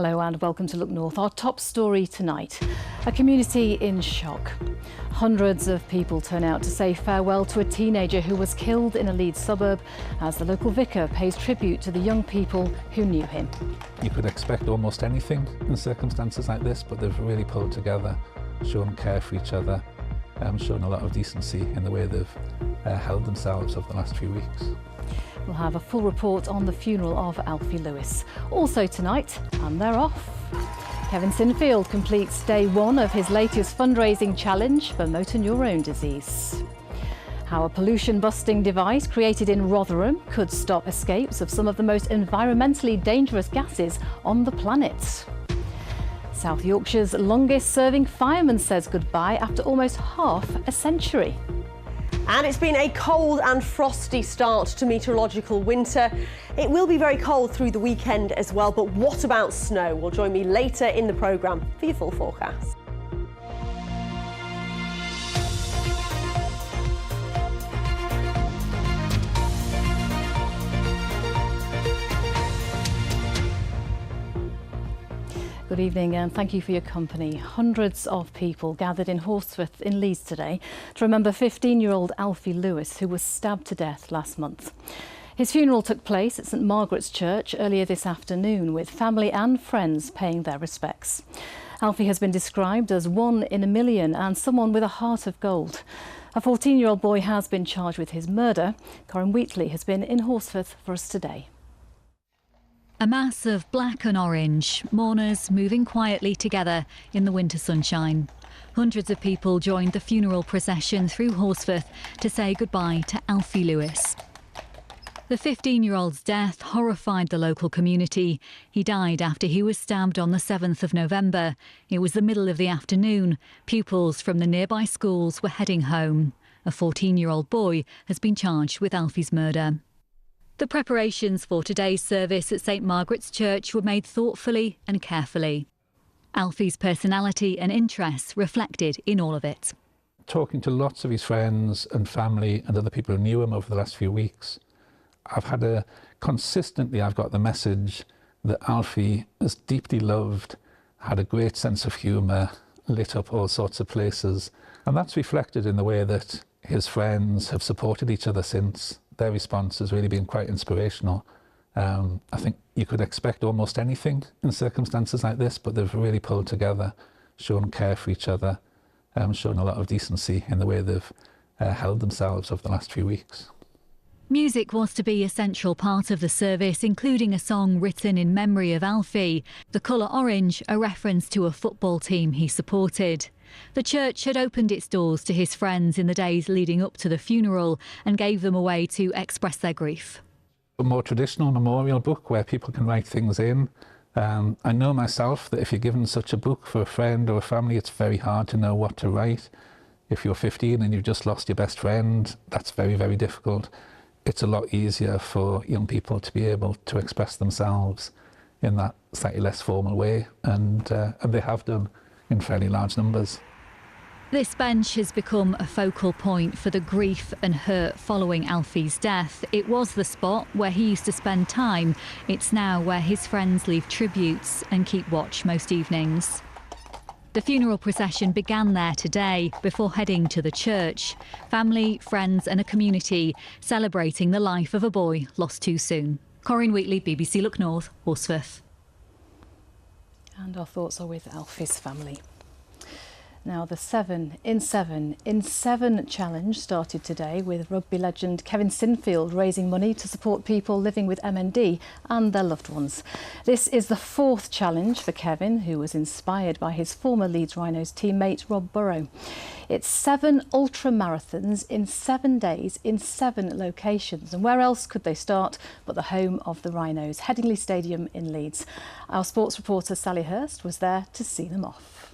Hello and welcome to Look North. Our top story tonight, a community in shock. Hundreds of people turn out to say farewell to a teenager who was killed in a Leeds suburb as the local vicar pays tribute to the young people who knew him. You could expect almost anything in circumstances like this, but they've really pulled together, shown care for each other, shown a lot of decency in the way they've held themselves over the last few weeks. We'll have a full report on the funeral of Alfie Lewis. Also tonight, and they're off. Kevin Sinfield completes day one of his latest fundraising challenge for motor neurone disease. How a pollution-busting device created in Rotherham could stop escapes of some of the most environmentally dangerous gases on the planet. South Yorkshire's longest-serving fireman says goodbye after almost half a century. And it's been a cold and frosty start to meteorological winter. It will be very cold through the weekend as well, but what about snow? Well, join me later in the programme for your full forecast. Good evening and thank you for your company. Hundreds of people gathered in Horsforth in Leeds today to remember 15-year-old Alfie Lewis, who was stabbed to death last month. His funeral took place at St Margaret's Church earlier this afternoon, with family and friends paying their respects. Alfie has been described as one in a million and someone with a heart of gold. A 14-year-old boy has been charged with his murder. Corinne Wheatley has been in Horsforth for us today. A mass of black and orange, mourners moving quietly together in the winter sunshine. Hundreds of people joined the funeral procession through Horsforth to say goodbye to Alfie Lewis. The 15-year-old's death horrified the local community. He died after he was stabbed on the 7th of November. It was the middle of the afternoon. Pupils from the nearby schools were heading home. A 14-year-old boy has been charged with Alfie's murder. The preparations for today's service at St Margaret's Church were made thoughtfully and carefully. Alfie's personality and interests reflected in all of it. Talking to lots of his friends and family and other people who knew him over the last few weeks, I've got the message that Alfie is deeply loved, had a great sense of humour, lit up all sorts of places. And that's reflected in the way that his friends have supported each other since. Their response has really been quite inspirational. I think you could expect almost anything in circumstances like this, but they've really pulled together, shown care for each other, shown a lot of decency in the way they've held themselves over the last few weeks. Music was to be a central part of the service, including a song written in memory of Alfie. The colour orange, a reference to a football team he supported. The church had opened its doors to his friends in the days leading up to the funeral and gave them a way to express their grief. A more traditional memorial book where people can write things in. I know myself that if you're given such a book for a friend or a family, it's very hard to know what to write. If you're 15 and you've just lost your best friend, that's very, very difficult. It's a lot easier for young people to be able to express themselves in that slightly less formal way, and they have done in fairly large numbers. This bench has become a focal point for the grief and hurt following Alfie's death. It was the spot where he used to spend time. It's now where his friends leave tributes and keep watch most evenings. The funeral procession began there today before heading to the church. Family, friends and a community celebrating the life of a boy lost too soon. Corinne Wheatley, BBC Look North, Horsforth. And our thoughts are with Alfie's family. Now, the 7 in 7 challenge started today with rugby legend Kevin Sinfield raising money to support people living with MND and their loved ones. This is the 4th challenge for Kevin, who was inspired by his former Leeds Rhinos teammate Rob Burrow. It's 7 ultra marathons in 7 days in 7 locations. And where else could they start but the home of the Rhinos, Headingley Stadium in Leeds? Our sports reporter Sally Hurst was there to see them off.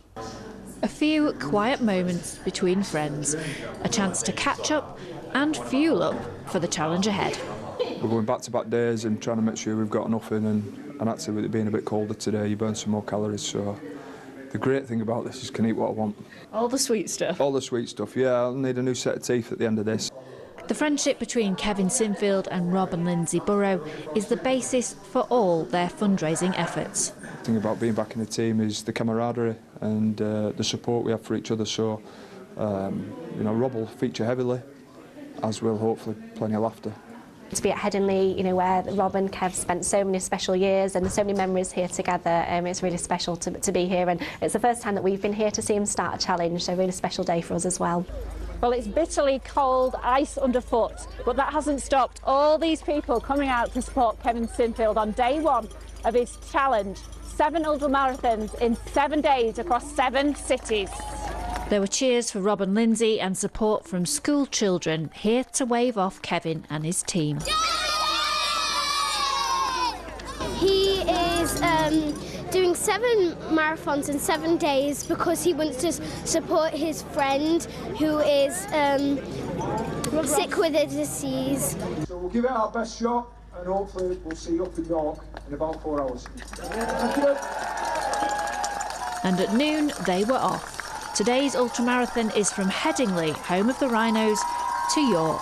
A few quiet moments between friends, a chance to catch up and fuel up for the challenge ahead. We're going back-to-back days and trying to make sure we've got enough in, and actually with it being a bit colder today, you burn some more calories, so the great thing about this is I can eat what I want. All the sweet stuff? All the sweet stuff, yeah. I'll need a new set of teeth at the end of this. The friendship between Kevin Sinfield and Rob and Lindsay Burrow is the basis for all their fundraising efforts. The thing about being back in the team is the camaraderie and the support we have for each other. So, you know, Rob will feature heavily, as will hopefully plenty of laughter. To be at Headingley, you know, where Rob and Kev spent so many special years and so many memories here together, it's really special to be here, and it's the first time that we've been here to see him start a challenge, so a really special day for us as well. Well, it's bitterly cold, ice underfoot, but that hasn't stopped all these people coming out to support Kevin Sinfield on day one of his challenge. 7 ultramarathons in 7 days across 7 cities. There were cheers for Rob and Lindsay and support from school children here to wave off Kevin and his team. He is doing 7 marathons in 7 days because he wants to support his friend who is sick with a disease. So we'll give it our best shot and hopefully we'll see you up in York in about 4 hours. Thank you. And at noon, they were off. Today's ultramarathon is from Headingley, home of the Rhinos, to York.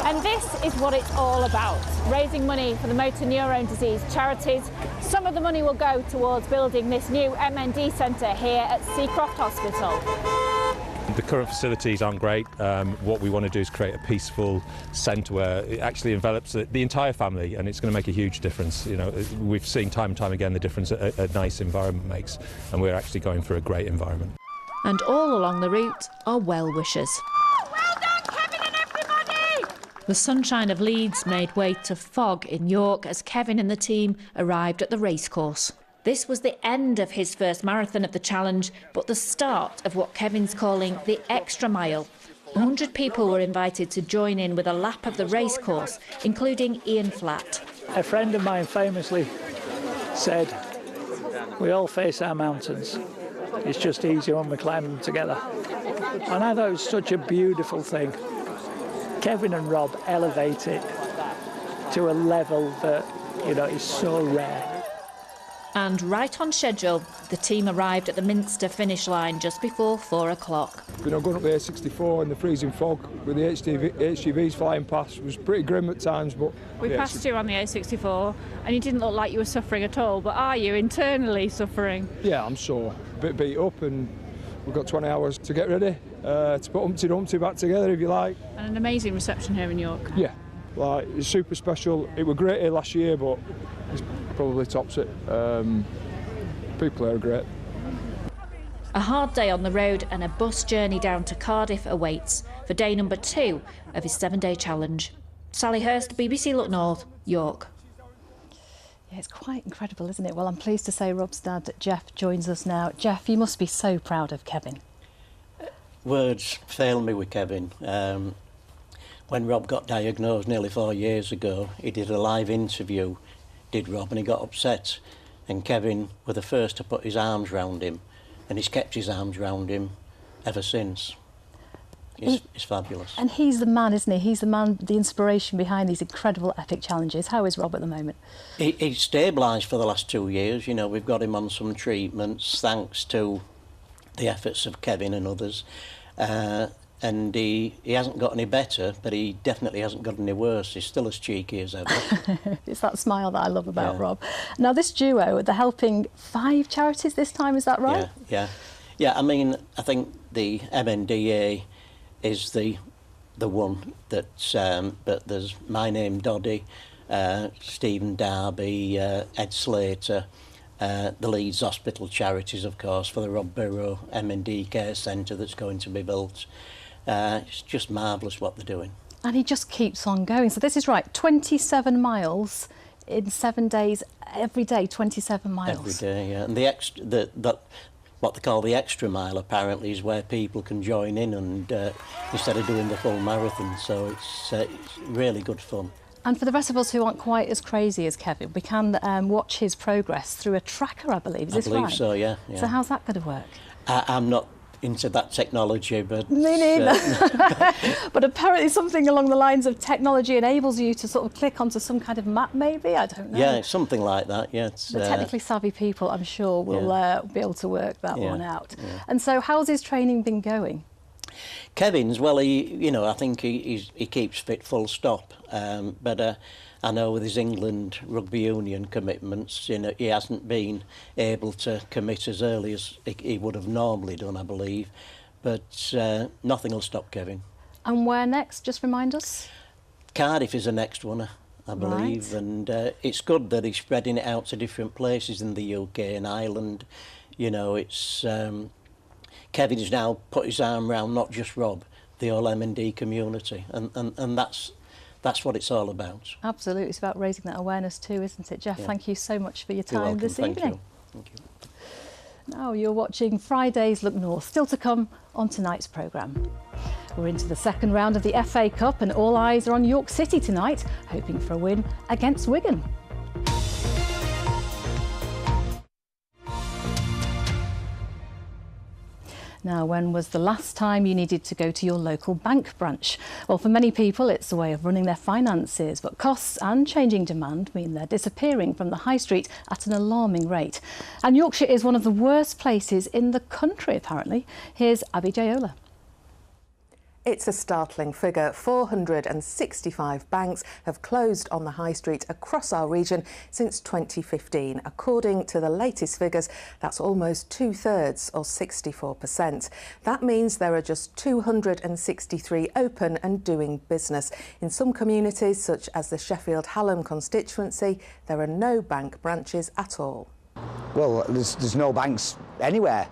And this is what it's all about, raising money for the motor neurone disease charities. Some of the money will go towards building this new MND centre here at Seacroft Hospital. The current facilities aren't great. What we want to do is create a peaceful centre where it actually envelops the entire family, and it's going to make a huge difference. You know, we've seen time and time again the difference a nice environment makes, and we're actually going for a great environment. And all along the route are well-wishers. Well done, Kevin and everybody! The sunshine of Leeds made way to fog in York as Kevin and the team arrived at the racecourse. This was the end of his first marathon of the challenge, but the start of what Kevin's calling the extra mile. 100 people were invited to join in with a lap of the racecourse, including Ian Flatt. A friend of mine famously said, "We all face our mountains. It's just easier when we climb them together." And I thought it was such a beautiful thing. Kevin and Rob elevate it to a level that, you know, is so rare. And right on schedule, the team arrived at the Minster finish line just before 4 o'clock. You know, going up the A64 in the freezing fog with the HGVs flying past was pretty grim at times, but... We passed you on the A64 and you didn't look like you were suffering at all, but are you internally suffering? Yeah, I'm sore. A bit beat up, and we've got 20 hours to get ready, to put Humpty Dumpty back together, if you like. And an amazing reception here in York. Yeah, like, it's super special. It was great here last year, but it's probably tops it. People are great. A hard day on the road and a bus journey down to Cardiff awaits for day number 2 of his 7-day challenge. Sally Hurst, BBC Look North, York. Yeah, it's quite incredible, isn't it? Well, I'm pleased to say Rob's dad, Jeff, joins us now. Jeff, you must be so proud of Kevin. Words fail me with Kevin. When Rob got diagnosed nearly 4 years ago, he did a live interview, did Rob, and he got upset. And Kevin were the first to put his arms round him, and he's kept his arms round him ever since. It's fabulous. And he's the man, isn't he? He's the man, the inspiration behind these incredible epic challenges. How is Rob at the moment? He's stabilised for the last 2 years. You know, we've got him on some treatments thanks to the efforts of Kevin and others. And he hasn't got any better, but he definitely hasn't got any worse. He's still as cheeky as ever. It's that smile that I love about Rob. Now, this duo, they're helping 5 charities this time, is that right? Yeah, I mean, I think the MNDA is the one that's, but there's My Name Doddy, Stephen Darby, Ed Slater, the Leeds Hospital Charities, of course, for the Rob Burrow M&D Care Centre that's going to be built. It's just marvellous what they're doing. And he just keeps on going. So this is right, 27 miles in 7 days, every day, 27 miles. Every day, yeah. And what they call the extra mile, apparently, is where people can join in and instead of doing the full marathon. So it's really good fun. And for the rest of us who aren't quite as crazy as Kevin, we can watch his progress through a tracker, I believe. Is this right? I believe so, yeah. So how's that going to work? I'm not into that technology, but... Me neither. But apparently something along the lines of technology enables you to sort of click onto some kind of map, maybe? I don't know. Yeah, something like that, yeah. The technically savvy people, I'm sure, will be able to work that one out. Yeah. And so how's his training been going? Kevin's, well, I think he keeps fit full stop. But I know with his England rugby union commitments, he hasn't been able to commit as early as he would have normally done, I believe. But nothing will stop Kevin. And where next? Just remind us. Cardiff is the next one, I believe, right. And it's good that he's spreading it out to different places in the UK and Ireland. It's Kevin's now put his arm around not just Rob, the whole M&D community, and that's what it's all about. Absolutely, it's about raising that awareness too, isn't it? Jeff, thank you so much for your time this evening. Thank you. Now you're watching Friday's Look North, still to come on tonight's programme. We're into the second round of the FA Cup and all eyes are on York City tonight, hoping for a win against Wigan. Now, when was the last time you needed to go to your local bank branch? Well, for many people, it's a way of running their finances, but costs and changing demand mean they're disappearing from the high street at an alarming rate. And Yorkshire is one of the worst places in the country, apparently. Here's Abby Jayola. It's a startling figure. 465 banks have closed on the high street across our region since 2015. According to the latest figures, that's almost 2/3 or 64%. That means there are just 263 open and doing business. In some communities, such as the Sheffield Hallam constituency, there are no bank branches at all. Well, there's no banks anywhere,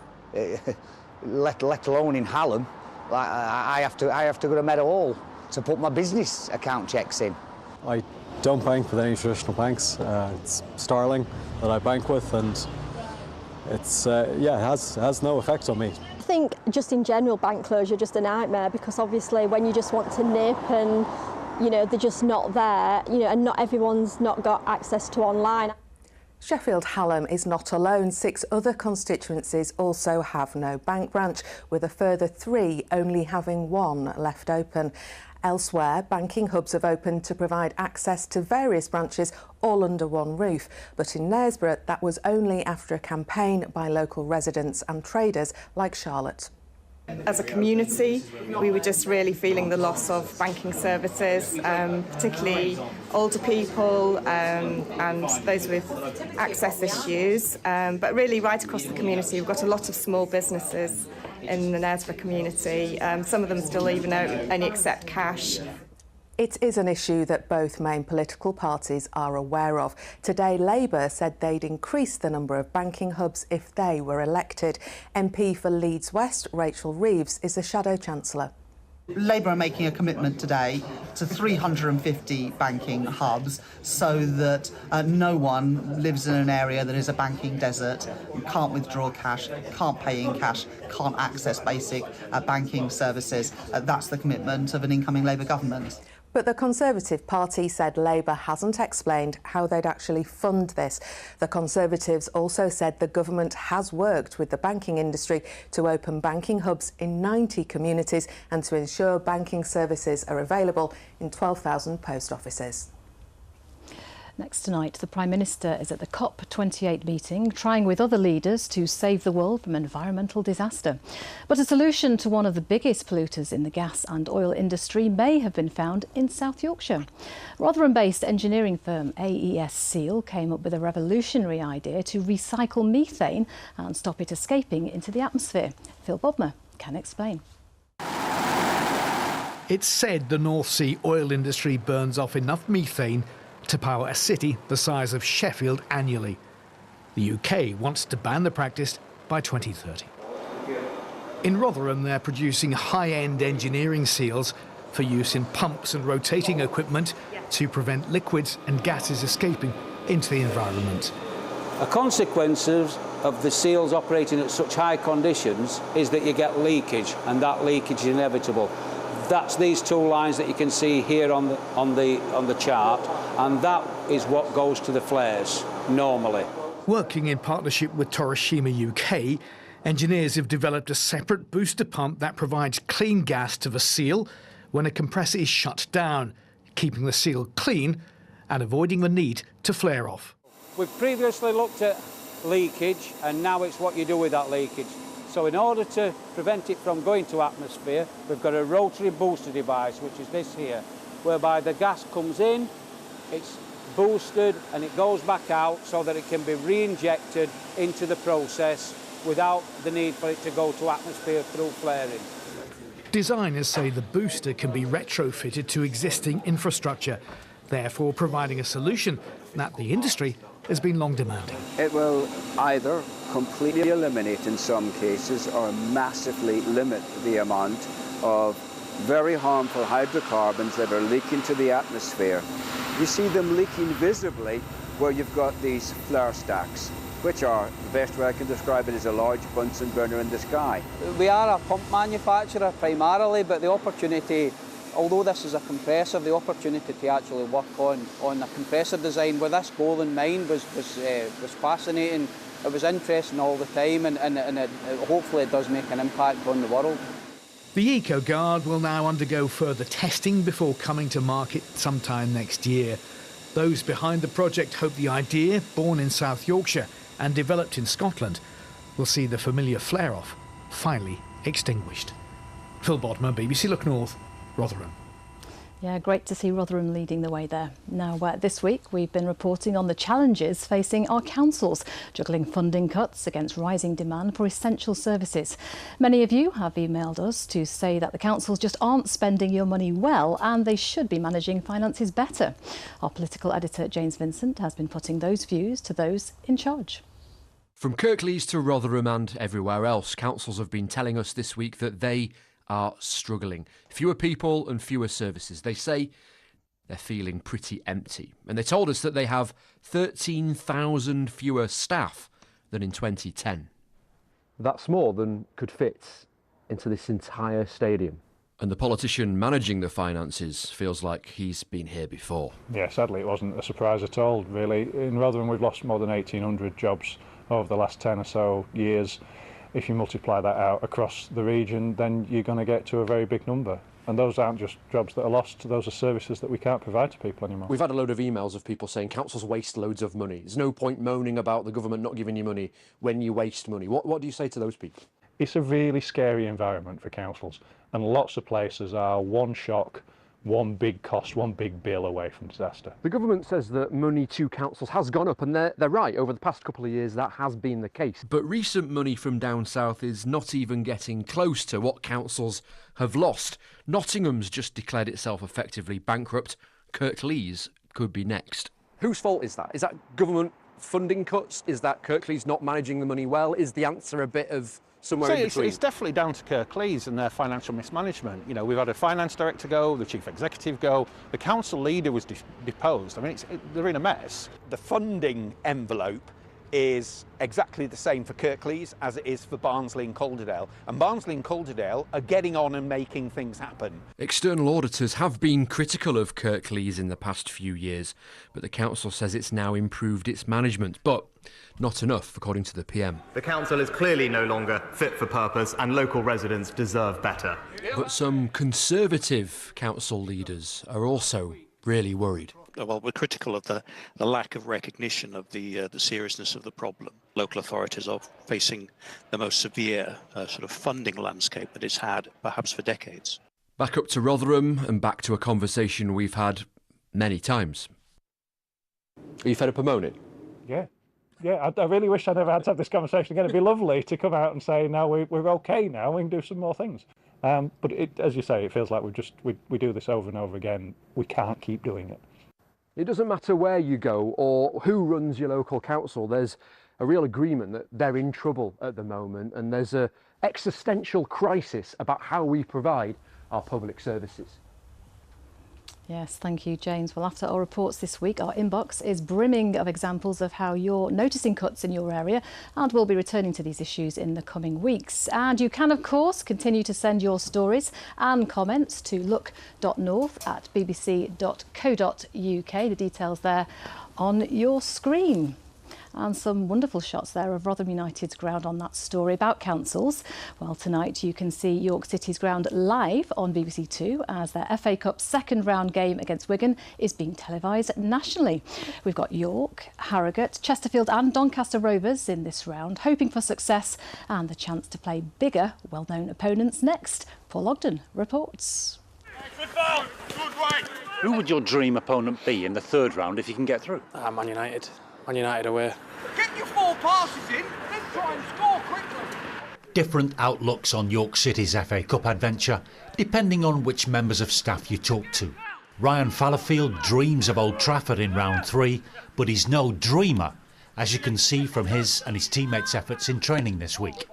let alone in Hallam. I have to go to Meadow Hall to put my business account checks in. I don't bank with any traditional banks. It's Starling that I bank with, and it's it has no effect on me. I think just in general bank closure just a nightmare, because obviously when you just want to nip and they're just not there, and not everyone's not got access to online. Sheffield Hallam is not alone. 6 other constituencies also have no bank branch, with a further 3 only having 1 left open. Elsewhere, banking hubs have opened to provide access to various branches, all under one roof. But in Knaresborough, that was only after a campaign by local residents and traders like Charlotte. As a community, we were just really feeling the loss of banking services, particularly older people and those with access issues, but really right across the community. We've got a lot of small businesses in the Knaresborough community. Some of them still even only accept cash. It is an issue that both main political parties are aware of. Today, Labour said they'd increase the number of banking hubs if they were elected. MP for Leeds West, Rachel Reeves, is the Shadow Chancellor. Labour are making a commitment today to 350 banking hubs so that no one lives in an area that is a banking desert, can't withdraw cash, can't pay in cash, can't access basic banking services. That's the commitment of an incoming Labour government. But the Conservative Party said Labour hasn't explained how they'd actually fund this. The Conservatives also said the government has worked with the banking industry to open banking hubs in 90 communities and to ensure banking services are available in 12,000 post offices. Next tonight, the Prime Minister is at the COP28 meeting, trying with other leaders to save the world from environmental disaster. But a solution to one of the biggest polluters in the gas and oil industry may have been found in South Yorkshire. Rotherham-based engineering firm AES Seal came up with a revolutionary idea to recycle methane and stop it escaping into the atmosphere. Phil Bodmer can explain. It's said the North Sea oil industry burns off enough methane to power a city the size of Sheffield annually. The UK wants to ban the practice by 2030. In Rotherham, they're producing high-end engineering seals for use in pumps and rotating equipment to prevent liquids and gases escaping into the environment. A consequence of the seals operating at such high conditions is that you get leakage, and that leakage is inevitable. That's these 2 lines that you can see here on the chart, and that is what goes to the flares normally. Working in partnership with Torishima UK, engineers have developed a separate booster pump that provides clean gas to the seal when a compressor is shut down, keeping the seal clean and avoiding the need to flare off. We've previously looked at leakage, and now it's what you do with that leakage. So in order to prevent it from going to atmosphere, we've got a rotary booster device, which is this here, whereby the gas comes in, it's boosted and it goes back out so that it can be re-injected into the process without the need for it to go to atmosphere through flaring. Designers say the booster can be retrofitted to existing infrastructure, therefore providing a solution that the industry has been long demanding. It will either completely eliminate in some cases or massively limit the amount of very harmful hydrocarbons that are leaking to the atmosphere. You see them leaking visibly where you've got these flare stacks, which are, the best way I can describe it, is a large Bunsen burner in the sky. We are a pump manufacturer primarily, but the opportunity, although this is a compressor, the opportunity to actually work on a compressor design with this goal in mind was fascinating. It was interesting all the time, and hopefully it does make an impact on the world. The EcoGuard will now undergo further testing before coming to market sometime next year. Those behind the project hope the idea, born in South Yorkshire and developed in Scotland, will see the familiar flare-off finally extinguished. Phil Bodmer, BBC Look North, Rotherham. Yeah, great to see Rotherham leading the way there. Now, this week we've been reporting on the challenges facing our councils, juggling funding cuts against rising demand for essential services. Many of you have emailed us to say that the councils just aren't spending your money well and they should be managing finances better. Our political editor, James Vincent, has been putting those views to those in charge. From Kirklees to Rotherham and everywhere else, councils have been telling us this week that they are struggling. Fewer people and fewer services. They say they're feeling pretty empty. And they told us that they have 13,000 fewer staff than in 2010. That's more than could fit into this entire stadium. And the politician managing the finances feels like he's been here before. Yeah, sadly it wasn't a surprise at all, really. In Rotherham we've lost more than 1,800 jobs over the last 10 or so years. If you multiply that out across the region, then you're going to get to a very big number. And those aren't just jobs that are lost, those are services that we can't provide to people anymore. We've had a load of emails of people saying councils waste loads of money. There's no point moaning about the government not giving you money when you waste money. What do you say to those people? It's a really scary environment for councils, and lots of places are one shock, one big cost, one big bill away from disaster. The government says that money to councils has gone up, and they're right. Over the past couple of years, that has been the case. But recent money from down south is not even getting close to what councils have lost. Nottingham's just declared itself effectively bankrupt. Kirklees could be next. Whose fault is that? Is that government funding cuts? Is that Kirklees not managing the money well? Is the answer a bit of somewhere in between? It's definitely down to Kirklees and their financial mismanagement. You know, we've had a finance director go, the chief executive go, the council leader was deposed. I mean, they're in a mess. The funding envelope is exactly the same for Kirklees as it is for Barnsley and Calderdale. And Barnsley and Calderdale are getting on and making things happen. External auditors have been critical of Kirklees in the past few years, but the council says it's now improved its management. But not enough, according to the PM. The council is clearly no longer fit for purpose and local residents deserve better. But some Conservative council leaders are also really worried. Well, we're critical of the lack of recognition of the seriousness of the problem. Local authorities are facing the most severe sort of funding landscape that it's had perhaps for decades. Back up to Rotherham and back to a conversation we've had many times. Are you fed up of moaning? Yeah. Yeah, I really wish I never had to have this conversation again. It'd be lovely to come out and say, no, we're okay now, we can do some more things. But as you say, it feels like we do this over and over again. We can't keep doing it. It doesn't matter where you go or who runs your local council. There's a real agreement that they're in trouble at the moment, and there's an existential crisis about how we provide our public services. Yes, thank you, James. Well, after our reports this week, our inbox is brimming of examples of how you're noticing cuts in your area, and we'll be returning to these issues in the coming weeks. And you can, of course, continue to send your stories and comments to look.north@bbc.co.uk. The details there on your screen. And some wonderful shots there of Rotherham United's ground on that story about councils. Well, tonight you can see York City's ground live on BBC Two as their FA Cup second round game against Wigan is being televised nationally. We've got York, Harrogate, Chesterfield and Doncaster Rovers in this round, hoping for success and the chance to play bigger, well-known opponents next. Paul Ogden reports. Who would your dream opponent be in the third round if you can get through? Man United. Man United away. Get your 4 passes in, then try and score quickly. Different outlooks on York City's FA Cup adventure, depending on which members of staff you talk to. Ryan Fallowfield dreams of Old Trafford in round 3, but he's no dreamer, as you can see from his and his teammates' efforts in training this week.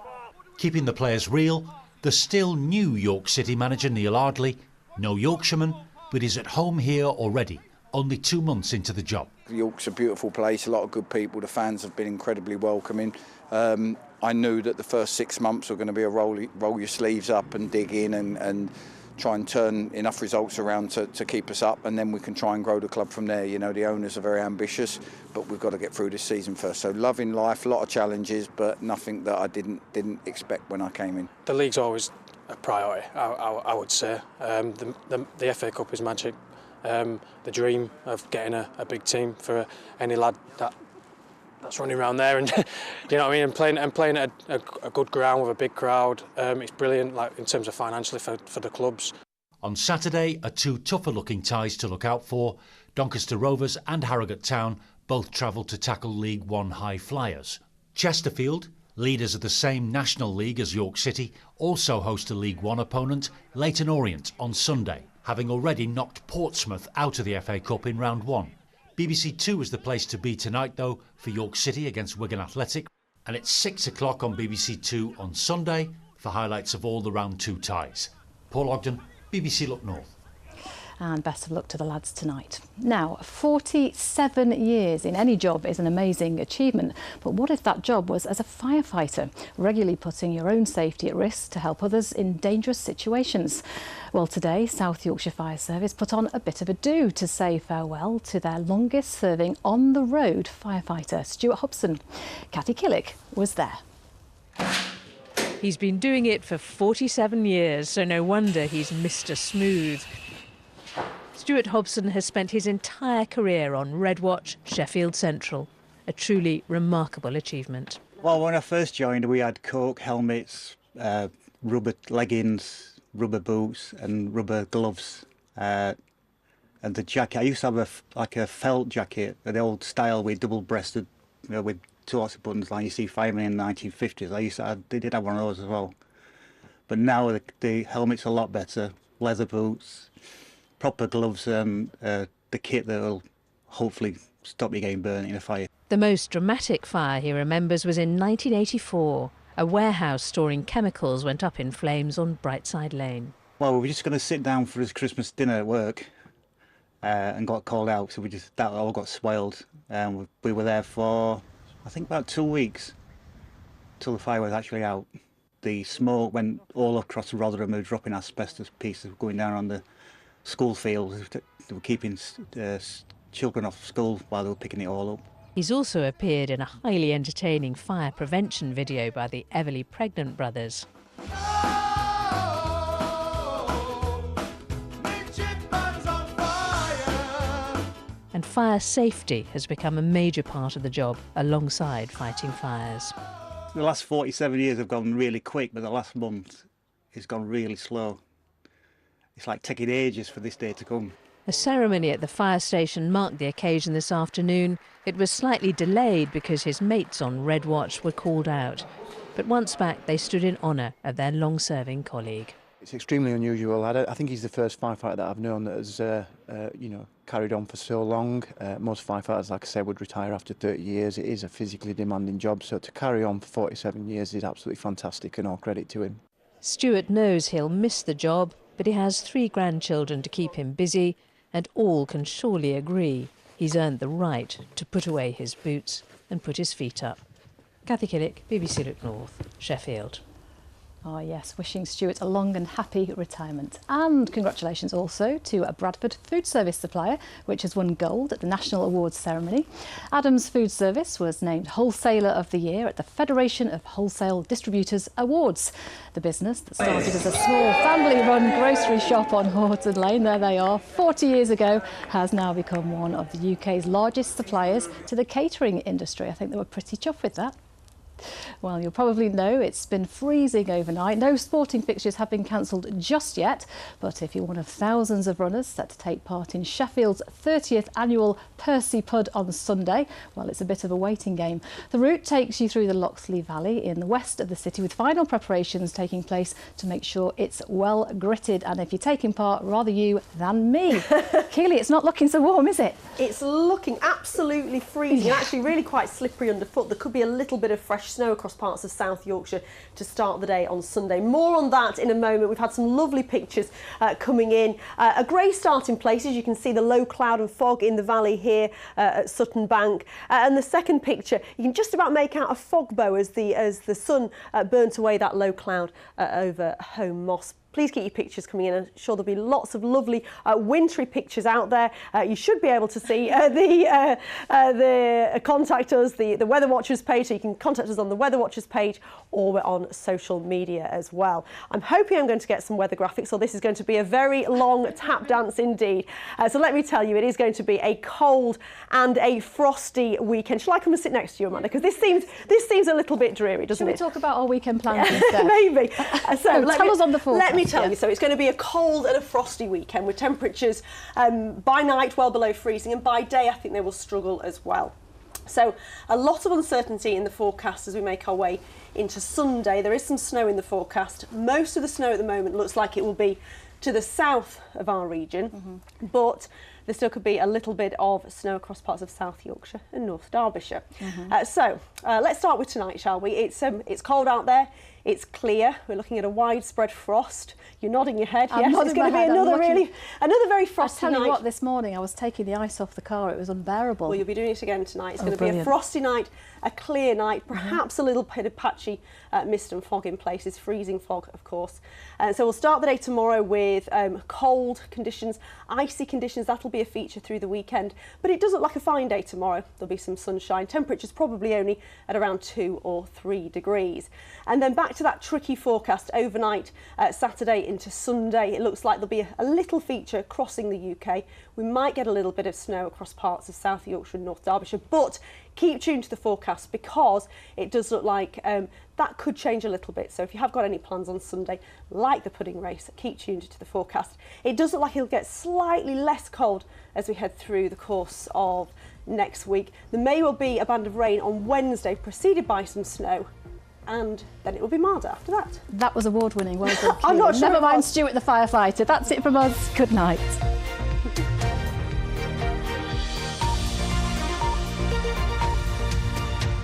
Keeping the players real, the still new York City manager Neil Ardley, no Yorkshireman, but is at home here already, only 2 months into the job. York's a beautiful place, a lot of good people, the fans have been incredibly welcoming. I knew that the first 6 months were going to be a roll your sleeves up and dig in and try and turn enough results around to keep us up, and then we can try and grow the club from there. You know, the owners are very ambitious, but we've got to get through this season first. So loving life, a lot of challenges, but nothing that I didn't expect when I came in. The league's always a priority, I would say. The FA Cup is magic. The dream of getting a big team for any lad that's running around there, and do you know what I mean? And playing at a good ground with a big crowd. It's brilliant, like in terms of financially for the clubs. On Saturday are 2 tougher-looking ties to look out for. Doncaster Rovers and Harrogate Town both travel to tackle League One high flyers. Chesterfield, leaders of the same National League as York City, also host a League One opponent, Leyton Orient, on Sunday, having already knocked Portsmouth out of the FA Cup in round 1. BBC Two is the place to be tonight, though, for York City against Wigan Athletic, and it's 6 o'clock on BBC Two on Sunday for highlights of all the round 2 ties. Paul Ogden, BBC Look North. And best of luck to the lads tonight. Now, 47 years in any job is an amazing achievement, but what if that job was as a firefighter, regularly putting your own safety at risk to help others in dangerous situations? Well, today, South Yorkshire Fire Service put on a bit of a do to say farewell to their longest-serving on-the-road firefighter, Stuart Hobson. Kathy Killick was there. He's been doing it for 47 years, so no wonder he's Mr. Smooth. Stuart Hobson has spent his entire career on Redwatch, Sheffield Central. A truly remarkable achievement. Well, when I first joined, we had Coke, helmets, rubber leggings, rubber boots and rubber gloves. And the jacket, I used to have a felt jacket, the old style with double-breasted, you know, with 2 lots of buttons like you see firemen in the 1950s. They did have one of those as well. But now the helmet's a lot better, leather boots, proper gloves and the kit that will hopefully stop you getting burnt in a fire. The most dramatic fire he remembers was in 1984. A warehouse storing chemicals went up in flames on Brightside Lane. Well, we were just going to sit down for his Christmas dinner at work and got called out, so that all got spoiled. We were there for, I think, about 2 weeks till the fire was actually out. The smoke went all across Rotherham. They were dropping asbestos pieces going down on the school fields. They were keeping children off school while they were picking it all up. He's also appeared in a highly entertaining fire prevention video by the Everly Pregnant brothers. And fire safety has become a major part of the job alongside fighting fires. The last 47 years have gone really quick, but the last month has gone really slow. It's like taking ages for this day to come. A ceremony at the fire station marked the occasion this afternoon. It was slightly delayed because his mates on Red Watch were called out. But once back, they stood in honour of their long-serving colleague. It's extremely unusual. I think he's the first firefighter that I've known that has, carried on for so long. Most firefighters, like I said, would retire after 30 years. It is a physically demanding job, so to carry on for 47 years is absolutely fantastic, and all credit to him. Stuart knows he'll miss the job, but he has 3 grandchildren to keep him busy, and all can surely agree he's earned the right to put away his boots and put his feet up. Kathy Killick, BBC Look North, Sheffield. Oh yes, wishing Stuart a long and happy retirement. And congratulations also to a Bradford food service supplier, which has won gold at the National Awards ceremony. Adams Food Service was named Wholesaler of the Year at the Federation of Wholesale Distributors Awards. The business that started as a small family-run grocery shop on Horton Lane, there they are, 40 years ago, has now become one of the UK's largest suppliers to the catering industry. I think they were pretty chuffed with that. Well, you'll probably know it's been freezing overnight. No sporting fixtures have been cancelled just yet, but if you're one of thousands of runners set to take part in Sheffield's 30th annual Percy Pud on Sunday, well, it's a bit of a waiting game. The route takes you through the Loxley Valley in the west of the city, with final preparations taking place to make sure it's well gritted. And if you're taking part, rather you than me. Keely, it's not looking so warm, is it? It's looking absolutely freezing, actually really quite slippery underfoot. There could be a little bit of fresh snow across parts of South Yorkshire to start the day on Sunday. More on that in a moment. We've had some lovely pictures coming in. A grey start in places. You can see the low cloud and fog in the valley here at Sutton Bank. And the second picture, you can just about make out a fog bow as the sun burnt away that low cloud over Home Moss. Please keep your pictures coming in. I'm sure there'll be lots of lovely wintry pictures out there. You should be able to see contact us, the Weather Watchers page, so you can contact us on the Weather Watchers page, or we're on social media as well. I'm hoping I'm going to get some weather graphics, or this is going to be a very long tap dance indeed. So let me tell you, it is going to be a cold and a frosty weekend. Shall I come and sit next to you, Amanda? Because this seems a little bit dreary, doesn't it? Should we talk about our weekend plans instead? Maybe. So tell us on the forecast. Let me tell you, so it's going to be a cold and a frosty weekend with temperatures by night well below freezing, and by day I think they will struggle as well. So a lot of uncertainty in the forecast as we make our way into Sunday. There is some snow in the forecast. Most of the snow at the moment looks like it will be to the south of our region, but there still could be a little bit of snow across parts of South Yorkshire and North Derbyshire. So let's start with tonight, shall we? It's cold out there. It's clear. We're looking at a widespread frost. You're nodding your head. Yes, it's going to be another very frosty night. I tell you what, this morning I was taking the ice off the car. It was unbearable. Well, you'll be doing it again tonight. It's going to be a frosty night, a clear night, perhaps a little bit of patchy mist and fog in places, freezing fog, of course. So we'll start the day tomorrow with cold conditions, icy conditions. That'll be a feature through the weekend. But it does look like a fine day tomorrow. There'll be some sunshine. Temperatures probably only at around 2 or 3 degrees. And then back to that tricky forecast overnight, Saturday into Sunday. It looks like there'll be a little feature crossing the UK. We might get a little bit of snow across parts of South Yorkshire and North Derbyshire, but keep tuned to the forecast because it does look like that could change a little bit. So if you have got any plans on Sunday, like the pudding race, keep tuned to the forecast. It does look like it'll get slightly less cold as we head through the course of next week. There may well be a band of rain on Wednesday, preceded by some snow, and then it will be milder after that. That was award-winning. Well done. I'm not sure. Never mind Stuart the firefighter. That's it from us. Good night.